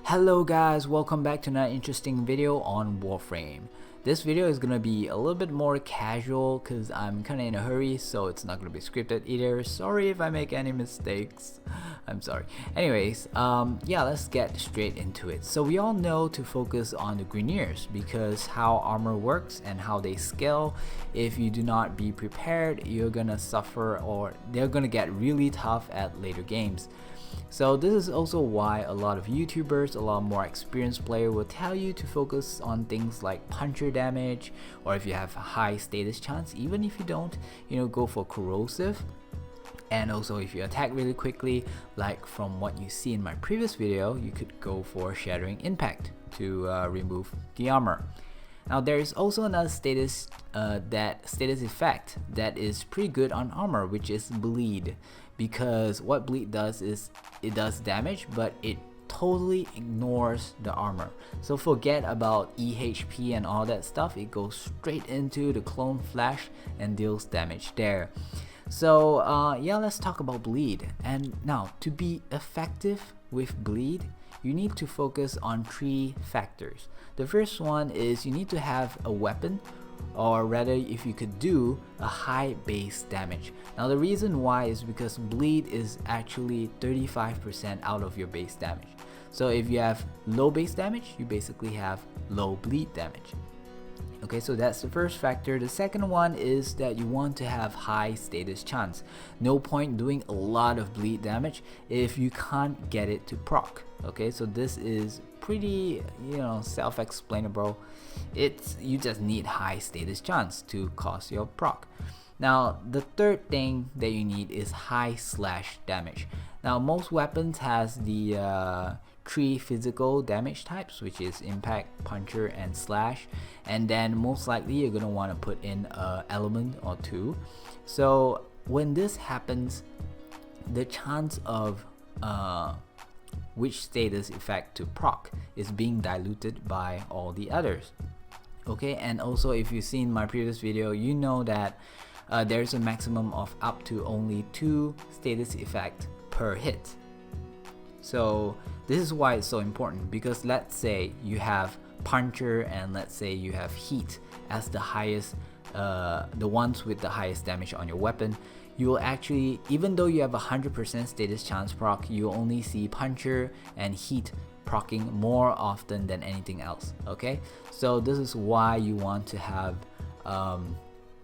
Hello guys, welcome back to another interesting video on Warframe. This video is gonna be a little bit more casual because I'm kinda in a hurry, so it's not gonna be scripted either. Sorry if I make any mistakes. I'm sorry. Anyways, yeah, let's get straight into it. So we all know to focus on the Grineers because how armor works and how they scale. If you do not be prepared, you're gonna suffer, or they're gonna get really tough at later games. So this is also why a lot of YouTubers, a lot more experienced player will tell you to focus on things like puncher damage, or if you have a high status chance, even if you don't, go for corrosive. And also if you attack really quickly, like from what you see in my previous video, you could go for shattering impact to remove the armor. Now there is also another status effect that is pretty good on armor, which is bleed, because what bleed does is it does damage, but it totally ignores the armor. So forget about EHP and all that stuff, it goes straight into the clone flash and deals damage there. So yeah, let's talk about bleed. And now, to be effective with bleed, you need to focus on 3 factors. The first one is you need to have a weapon, or rather if you could do a high base damage. Now the reason why is because bleed is actually 35% out of your base damage. So if you have low base damage, you basically have low bleed damage. Okay, so that's the first factor. The second one is that you want to have high status chance. No point doing a lot of bleed damage if you can't get it to proc. Okay, so this is pretty, self-explainable. You just need high status chance to cause your proc. Now the third thing that you need is high slash damage. Now most weapons has the 3 physical damage types, which is impact, puncher, and slash, and then most likely you're gonna want to put in an element or 2. So when this happens, the chance of which status effect to proc is being diluted by all the others. Okay, and also if you've seen my previous video, you know that there's a maximum of up to only 2 status effect per hit. So this is why it's so important, because let's say you have puncher and let's say you have heat as the highest, the ones with the highest damage on your weapon. You will actually, even though you have 100% status chance proc, you only see puncher and heat proccing more often than anything else. Okay, so this is why you want to have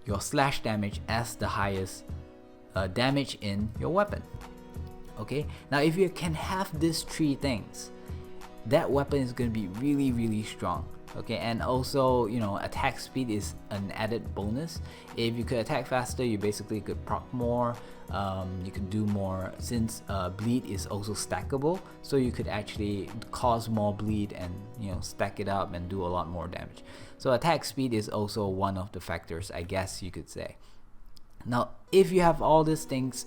your slash damage as the highest damage in your weapon. Okay, now if you can have these 3 things, that weapon is going to be really strong. Okay, and also attack speed is an added bonus. If you could attack faster, you basically could proc more. You could do more, since bleed is also stackable, so you could actually cause more bleed and stack it up and do a lot more damage. So attack speed is also one of the factors, I guess you could say. Now if you have all these things,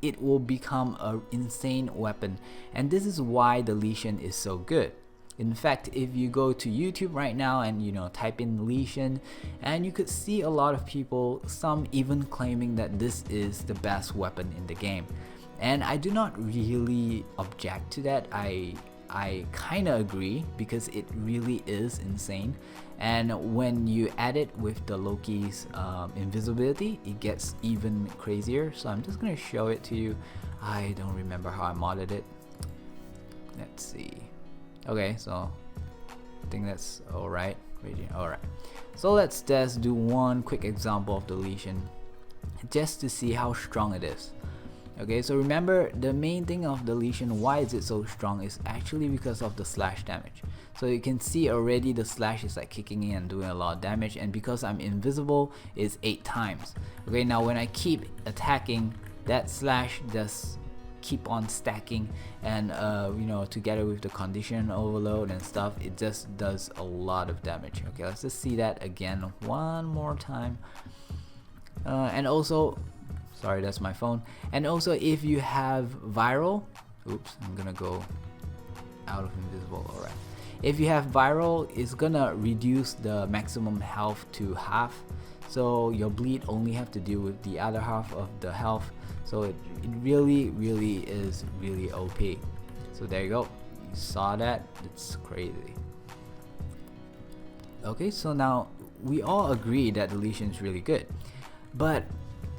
it will become an insane weapon, and this is why the Lesion is so good. In fact, if you go to YouTube right now and type in Lesion, and you could see a lot of people, some even claiming that this is the best weapon in the game. And I do not really object to that. I kinda agree, because it really is insane. And when you add it with the Loki's invisibility, it gets even crazier. So I'm just gonna show it to you. I don't remember how I modded it. Let's see. Okay, so I think that's alright. Alright, so let's just do one quick example of the Lesion, just to see how strong it is. Okay, so remember, the main thing of the Lesion, why is it so strong, is actually because of the slash damage. So you can see already the slash is like kicking in and doing a lot of damage, and because I'm invisible, it's 8 times. Okay, now when I keep attacking, that slash just keep on stacking, and together with the condition overload and stuff, it just does a lot of damage. Okay, let's just see that again one more time. And also, sorry, that's my phone. And also if you have viral, oops, I'm gonna go out of invisible. Alright, if you have viral, it's gonna reduce the maximum health to half, so your bleed only have to deal with the other half of the health. So it really is really OP. So there you go. You saw that? It's crazy. Okay, so now we all agree that deletion is really good, but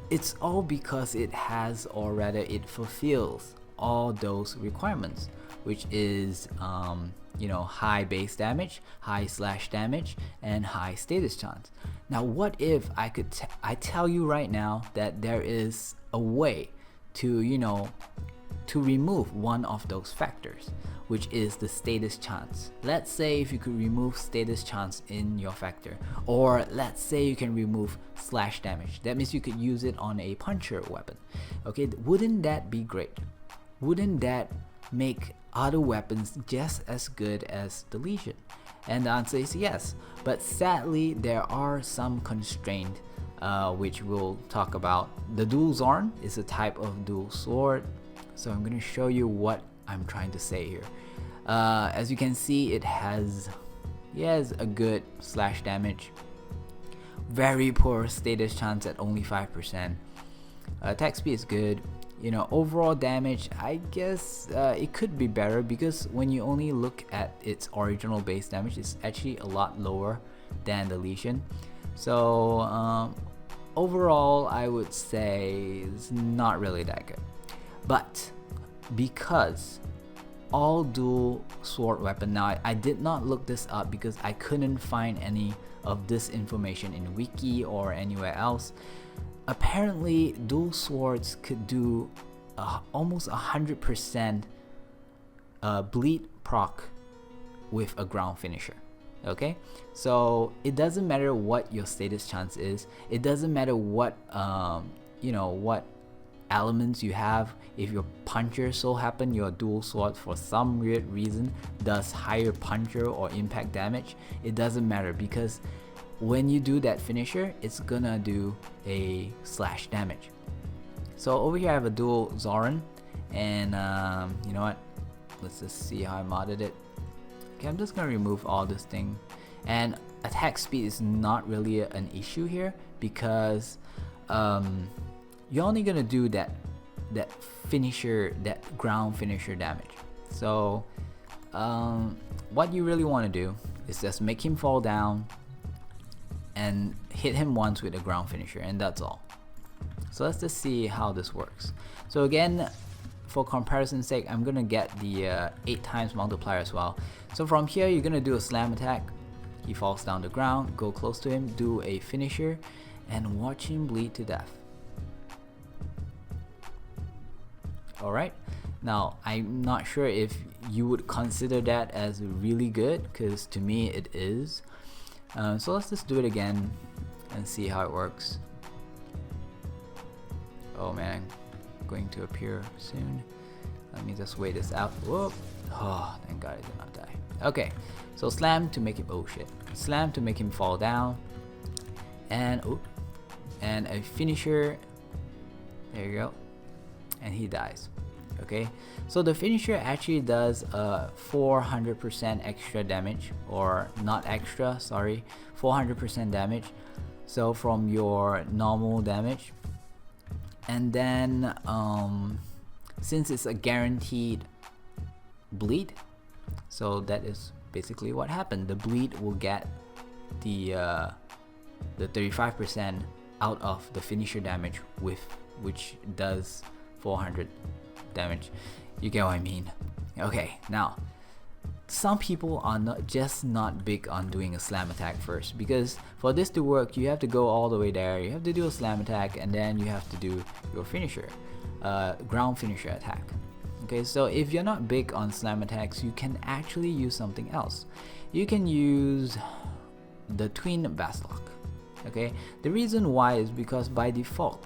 it's all because it has, or rather it fulfills all those requirements, which is you know, high base damage, high slash damage, and high status chance. Now what if I tell you right now that there is a way to, you know, to remove one of those factors, which is the status chance. Let's say if you could remove status chance in your factor, or let's say you can remove slash damage. That means you could use it on a puncher weapon. Okay, wouldn't that be great? Wouldn't that make other weapons just as good as deletion? And the answer is yes, but sadly there are some constraints which we'll talk about. The dual Zorn is a type of dual sword, so I'm going to show you what I'm trying to say here. As you can see, it has a good slash damage, very poor status chance at only 5%. Attack speed is good. You know, overall damage, I guess it could be better, because when you only look at its original base damage, it's actually a lot lower than deletion. So overall, I would say it's not really that good. But because all dual sword weapon, now I did not look this up because I couldn't find any of this information in wiki or anywhere else. Apparently dual swords could do almost 100% bleed proc with a ground finisher. Okay, so it doesn't matter what your status chance is, it doesn't matter what you know, what elements you have. If your puncher so happen your dual sword for some weird reason does higher puncher or impact damage, it doesn't matter, because when you do that finisher, it's gonna do a slash damage. So over here I have a dual Zoran, and you know what, let's just see how I modded it. Okay, I'm just gonna remove all this thing, and attack speed is not really an issue here, because you're only gonna do that finisher, that ground finisher damage. So what you really want to do is just make him fall down and hit him once with a ground finisher, and that's all. So let's just see how this works. So again, for comparison's sake, I'm gonna get the 8 times multiplier as well. So from here, you're gonna do a slam attack. He falls down the ground, go close to him, do a finisher, and watch him bleed to death. Alright, now I'm not sure if you would consider that as really good, because to me it is. So let's just do it again and see how it works. Oh man, going to appear soon. Let me just wait this out. Whoop. Oh, thank god I did not die. Okay, so slam to make him, oh shit, slam to make him fall down, and and a finisher. There you go, and he dies. Okay, so the finisher actually does 400% extra damage, or not extra, sorry, 400% damage. So from your normal damage, and then since it's a guaranteed bleed, so that is basically what happened. The bleed will get the 35% out of the finisher damage, with which does 400 damage. You get what I mean? Okay, now some people are not big on doing a slam attack first, because for this to work you have to go all the way there, you have to do a slam attack, and then you have to do your finisher, ground finisher attack. Okay, so if you're not big on slam attacks, you can actually use something else. You can use the twin Basolk. Okay, the reason why is because by default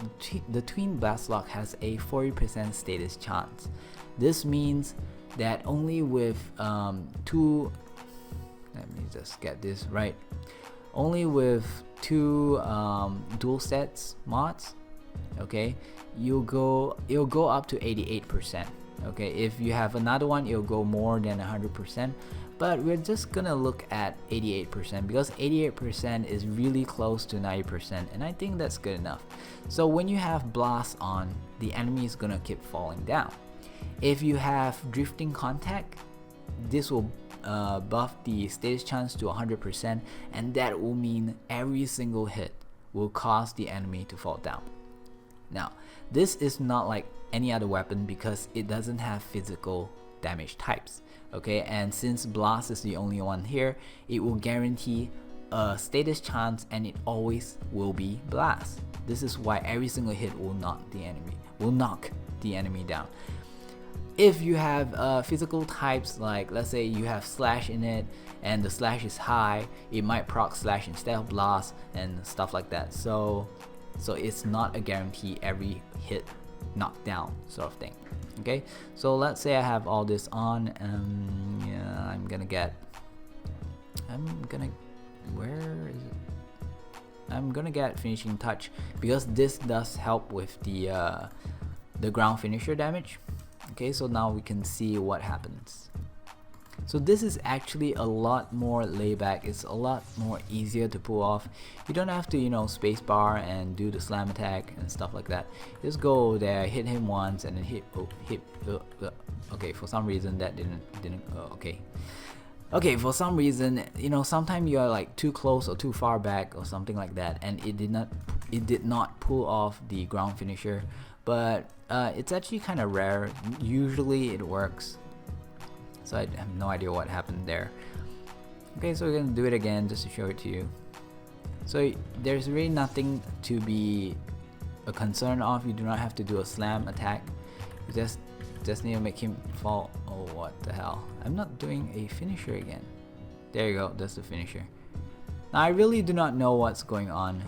the twin Basolk has a 40% status chance. This means that only with two, let me just get this right, only with 2 dual sets mods, okay, it'll go up to 88%. Okay, if you have another one, it'll go more than 100%, but we're just gonna look at 88%, because 88% is really close to 90%, and I think that's good enough. So when you have blast on, the enemy is gonna keep falling down. If you have drifting contact, this will buff the status chance to 100%, and that will mean every single hit will cause the enemy to fall down. Now, this is not like any other weapon because it doesn't have physical damage types, okay? And since blast is the only one here, it will guarantee a status chance, and it always will be blast. This is why every single hit will knock the enemy down. If you have physical types, like let's say you have slash in it and the slash is high, it might proc slash instead of blast and stuff like that. So it's not a guarantee every hit knockdown sort of thing. Okay, so let's say I have all this on. Yeah, where is it? I'm gonna get finishing touch because this does help with the ground finisher damage. Okay, so now we can see what happens. So this is actually a lot more laid back. It's a lot more easier to pull off. You don't have to, you know, spacebar and do the slam attack and stuff like that. Just go there, hit him once, and then hit. Okay, for some reason that didn't. Okay, for some reason, you know, sometimes you are like too close or too far back or something like that, and it did not pull off the ground finisher. But it's actually kind of rare. Usually it works. So I have no idea what happened there. Okay, so we're gonna do it again just to show it to you. So there's really nothing to be a concern of. You do not have to do a slam attack. You just need to make him fall. Oh, what the hell? I'm not doing a finisher again. There you go, that's the finisher. Now I really do not know what's going on.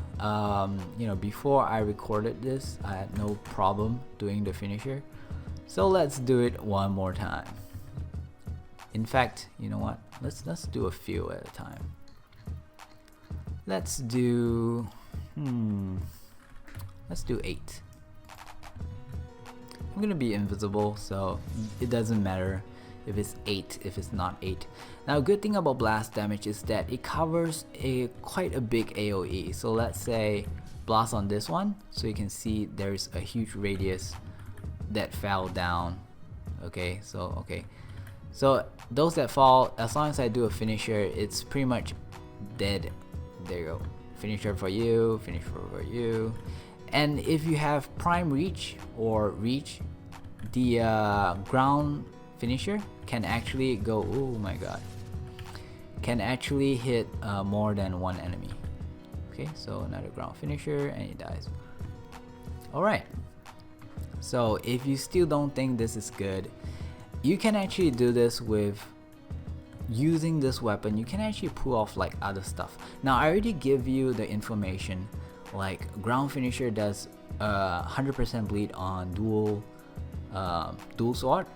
You know, before I recorded this, I had no problem doing the finisher. So let's do it one more time. In fact, you know what? Let's do a few at a time. Let's do 8. I'm gonna be invisible, so it doesn't matter if it's 8, if it's not 8. Now, a good thing about blast damage is that it covers quite a big AoE. So let's say blast on this one, so you can see there's a huge radius that fell down. Okay, so those that fall, as long as I do a finisher, it's pretty much dead. There you go, finisher for you, finisher for you. And if you have prime reach or reach, the ground finisher can actually go, oh my god, can actually hit more than one enemy. Okay, so another ground finisher and he dies. Alright, so if you still don't think this is good, you can actually do this with using this weapon. You can actually pull off like other stuff. Now I already give you the information, like ground finisher does 100% bleed on dual sword.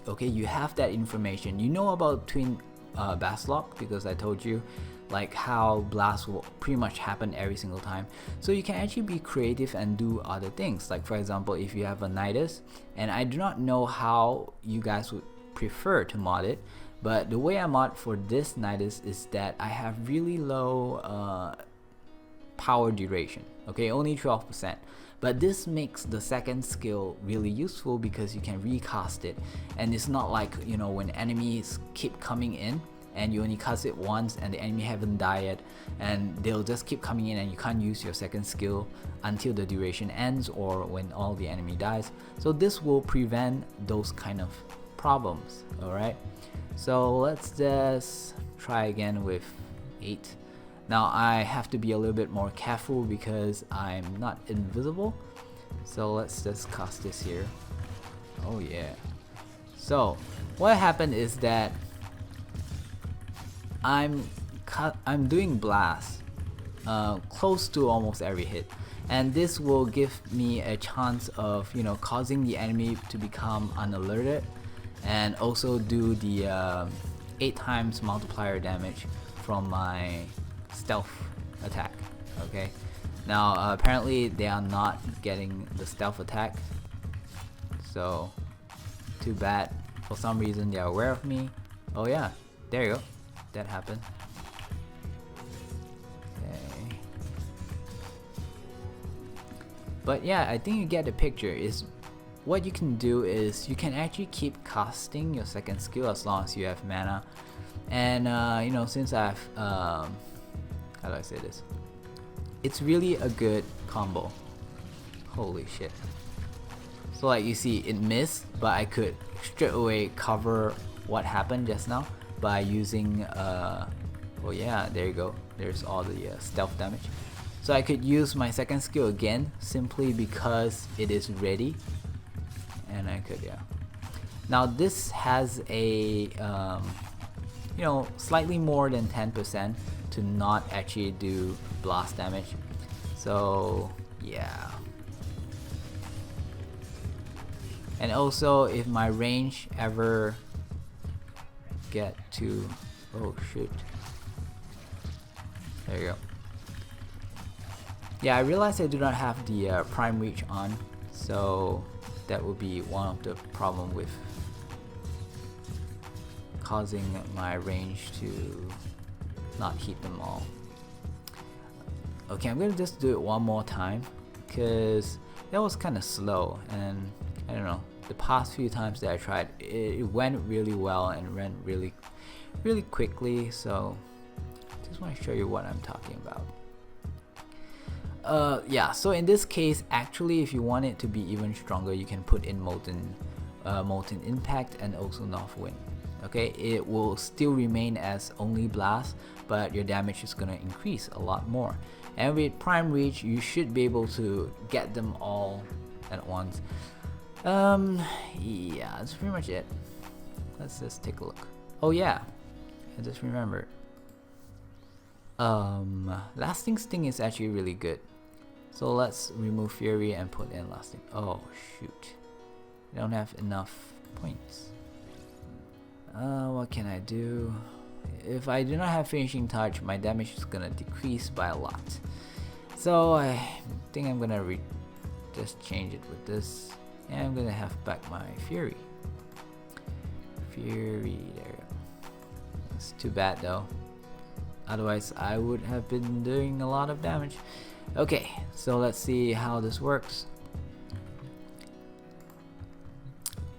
Okay, you have that information. You know about twin Basolk because I told you like how blast will pretty much happen every single time. So you can actually be creative and do other things. Like for example, if you have a Nidus, and I do not know how you guys would prefer to mod it, but the way I mod for this Nidus is that I have really low power duration. Okay, only 12%. But this makes the second skill really useful because you can recast it, and it's not like, you know, when enemies keep coming in and you only cast it once and the enemy haven't died yet, and they'll just keep coming in and you can't use your second skill until the duration ends or when all the enemy dies. So this will prevent those kind of problems. Alright, so let's just try again with 8. Now I have to be a little bit more careful because I'm not invisible. So let's just cast this here. Oh yeah. So what happened is that I'm doing blast close to almost every hit, and this will give me a chance of, you know, causing the enemy to become unalerted, and also do the 8 times multiplier damage from my stealth attack. Okay, now apparently they are not getting the stealth attack, so too bad. For some reason they are aware of me. Oh yeah, there you go, that happened. Okay, but yeah, I think you get the picture. It's what you can do is you can actually keep casting your second skill as long as you have mana. And you know, since I've how do I say this? It's really a good combo. Holy shit. So like you see, it missed, but I could straight away cover what happened just now by using oh yeah, there you go. There's all the stealth damage. So I could use my second skill again simply because it is ready. And I could, yeah. Now this has a you know, slightly more than 10% to not actually do blast damage. So yeah. And also, if my range ever get to, oh shoot, there you go. Yeah, I realized I do not have the prime reach on, so that would be one of the problem with causing my range to not hit them all. Okay, I'm gonna just do it one more time because that was kind of slow, and I don't know, the past few times that I tried, it went really well and went really quickly. So just want to show you what I'm talking about. Yeah, so in this case, actually, if you want it to be even stronger, you can put in molten impact and also north wind. Okay, it will still remain as only blast, but your damage is gonna increase a lot more. And with prime reach, you should be able to get them all at once. Yeah, that's pretty much it. Let's just take a look. Oh yeah, I just remembered. Lasting Sting is actually really good. So let's remove Fury and put in Lasting. Oh shoot, I don't have enough points. What can I do? If I do not have Finishing Touch, my damage is gonna decrease by a lot. So I think I'm gonna just change it with this, and I'm gonna have back my Fury. Fury, there you go. It's too bad though. Otherwise, I would have been doing a lot of damage. Okay, so let's see how this works.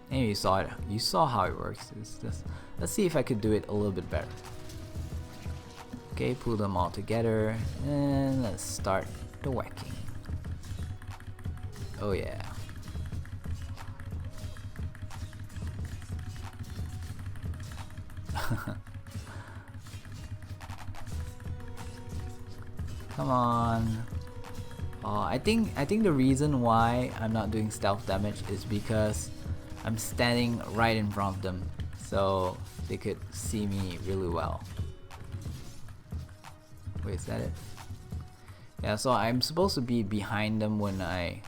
And you saw it. You saw how it works. It's just, let's see if I could do it a little bit better. Okay, pull them all together, and let's start the whacking. Oh yeah. Come on. I think the reason why I'm not doing stealth damage is because I'm standing right in front of them, so they could see me really well. Wait, is that it? Yeah, so I'm supposed to be behind them when I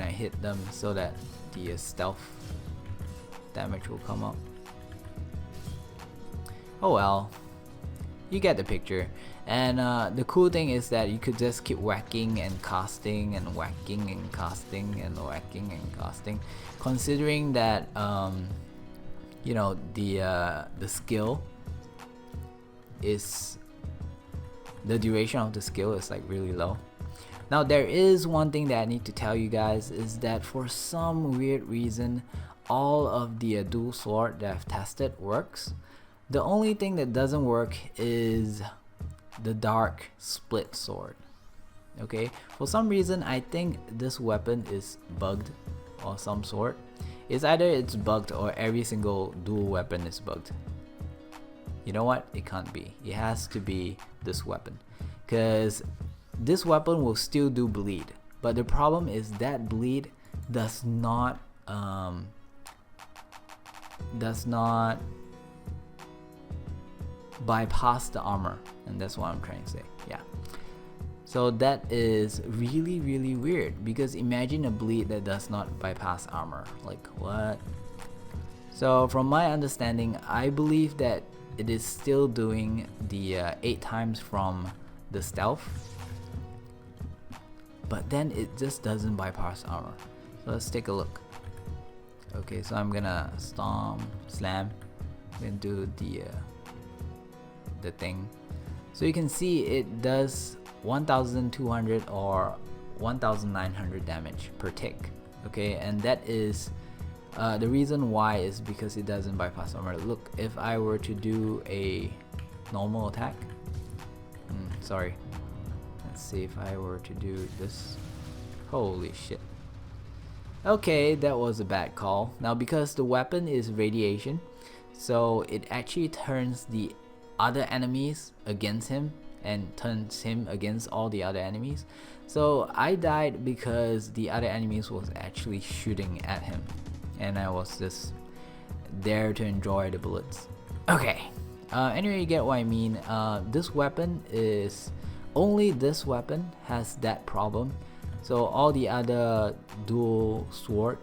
hit them, so that the stealth damage will come up. Oh well, you get the picture. And the cool thing is that you could just keep whacking and casting and whacking and casting and whacking and casting, considering that you know, the skill is, the duration of the skill is like really low. Now there is one thing that I need to tell you guys, is that for some weird reason all of the dual sword that I've tested works. The only thing that doesn't work is the dark split sword. Okay, for some reason I think this weapon is bugged or some sort. It's either it's bugged or every single dual weapon is bugged. You know what? It can't be. It has to be this weapon, because this weapon will still do bleed, but the problem is that bleed does not bypass the armor, and that's what I'm trying to say. Yeah, so that is really weird, because imagine a bleed that does not bypass armor. Like what? So from my understanding, I believe that it is still doing the 8 times from the stealth, but then it just doesn't bypass armor. So let's take a look. Okay, so I'm gonna stomp, slam, and do the thing. So you can see it does 1200 or 1900 damage per tick. okay, and that is the reason why is because it doesn't bypass armor. Look, if I were to do a normal attack, sorry, let's see if I were to do this. Holy shit. Okay, that was a bad call. Now because the weapon is radiation, so it actually turns the other enemies against him and turns him against all the other enemies. So I died because the other enemies was actually shooting at him and I was just there to enjoy the bullets. Okay, anyway, you get what I mean. This weapon is only this weapon has that problem. So all the other dual sword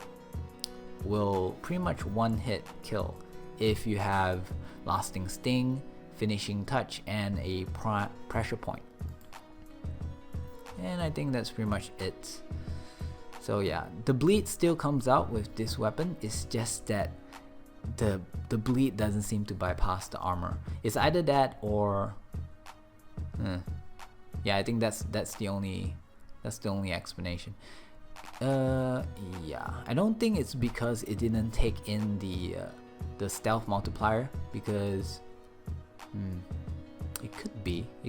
will pretty much one hit kill if you have lasting sting, finishing touch, and a pressure point. And I think that's pretty much it. So yeah, the bleed still comes out with this weapon. It's just that the bleed doesn't seem to bypass the armor. It's either that or yeah, I think that's the only explanation. Yeah, I don't think it's because it didn't take in the stealth multiplier, because it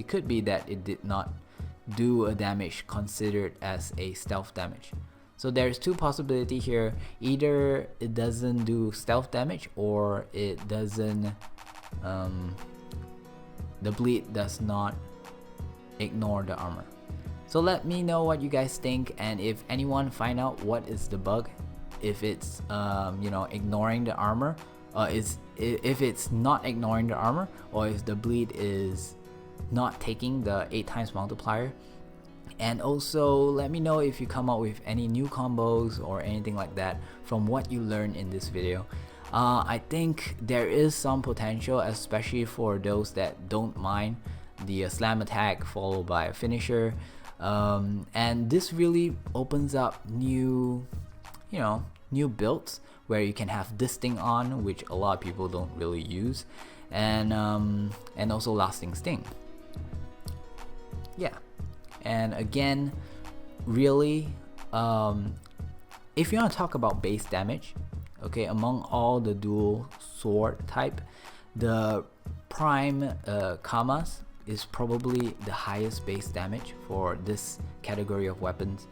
could be that it did not do a damage considered as a stealth damage. So there's two possibilities here. Either it doesn't do stealth damage, or it doesn't the bleed does not ignore the armor. So let me know what you guys think, and if anyone find out what is the bug, if it's you know, ignoring the armor, if it's not ignoring the armor, or if the bleed is not taking the 8 times multiplier. And also let me know if you come up with any new combos or anything like that from what you learned in this video. I think there is some potential, especially for those that don't mind the slam attack followed by a finisher. And this really opens up new, you know, new builds where you can have this thing on, which a lot of people don't really use, and also lasting sting. Yeah, and again, really, if you want to talk about base damage, okay, among all the dual sword type, the prime Kamas is probably the highest base damage for this category of weapons,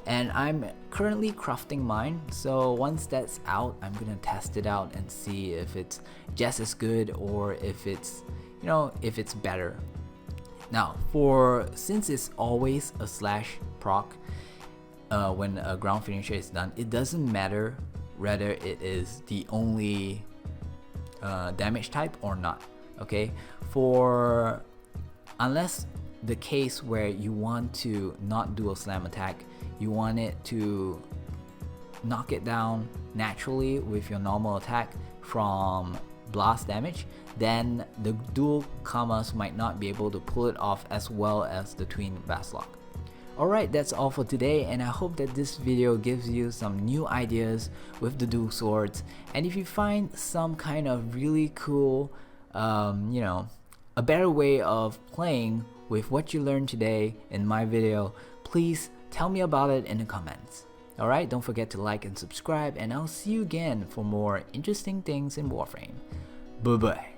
and I'm currently crafting mine, so once that's out, I'm gonna test it out and see if it's just as good or if it's, you know, if it's better. Now, since it's always a slash proc when a ground finisher is done, it doesn't matter whether it is the only damage type or not. Okay, unless the case where you want to not do a slam attack, you want it to knock it down naturally with your normal attack from blast damage, then the dual Kamas might not be able to pull it off as well as the twin Basolk. Alright, that's all for today, and I hope that this video gives you some new ideas with the dual swords. And if you find some kind of really cool, you know, a better way of playing with what you learned today in my video, please tell me about it in the comments. Alright, don't forget to like and subscribe, and I'll see you again for more interesting things in Warframe. Bye bye.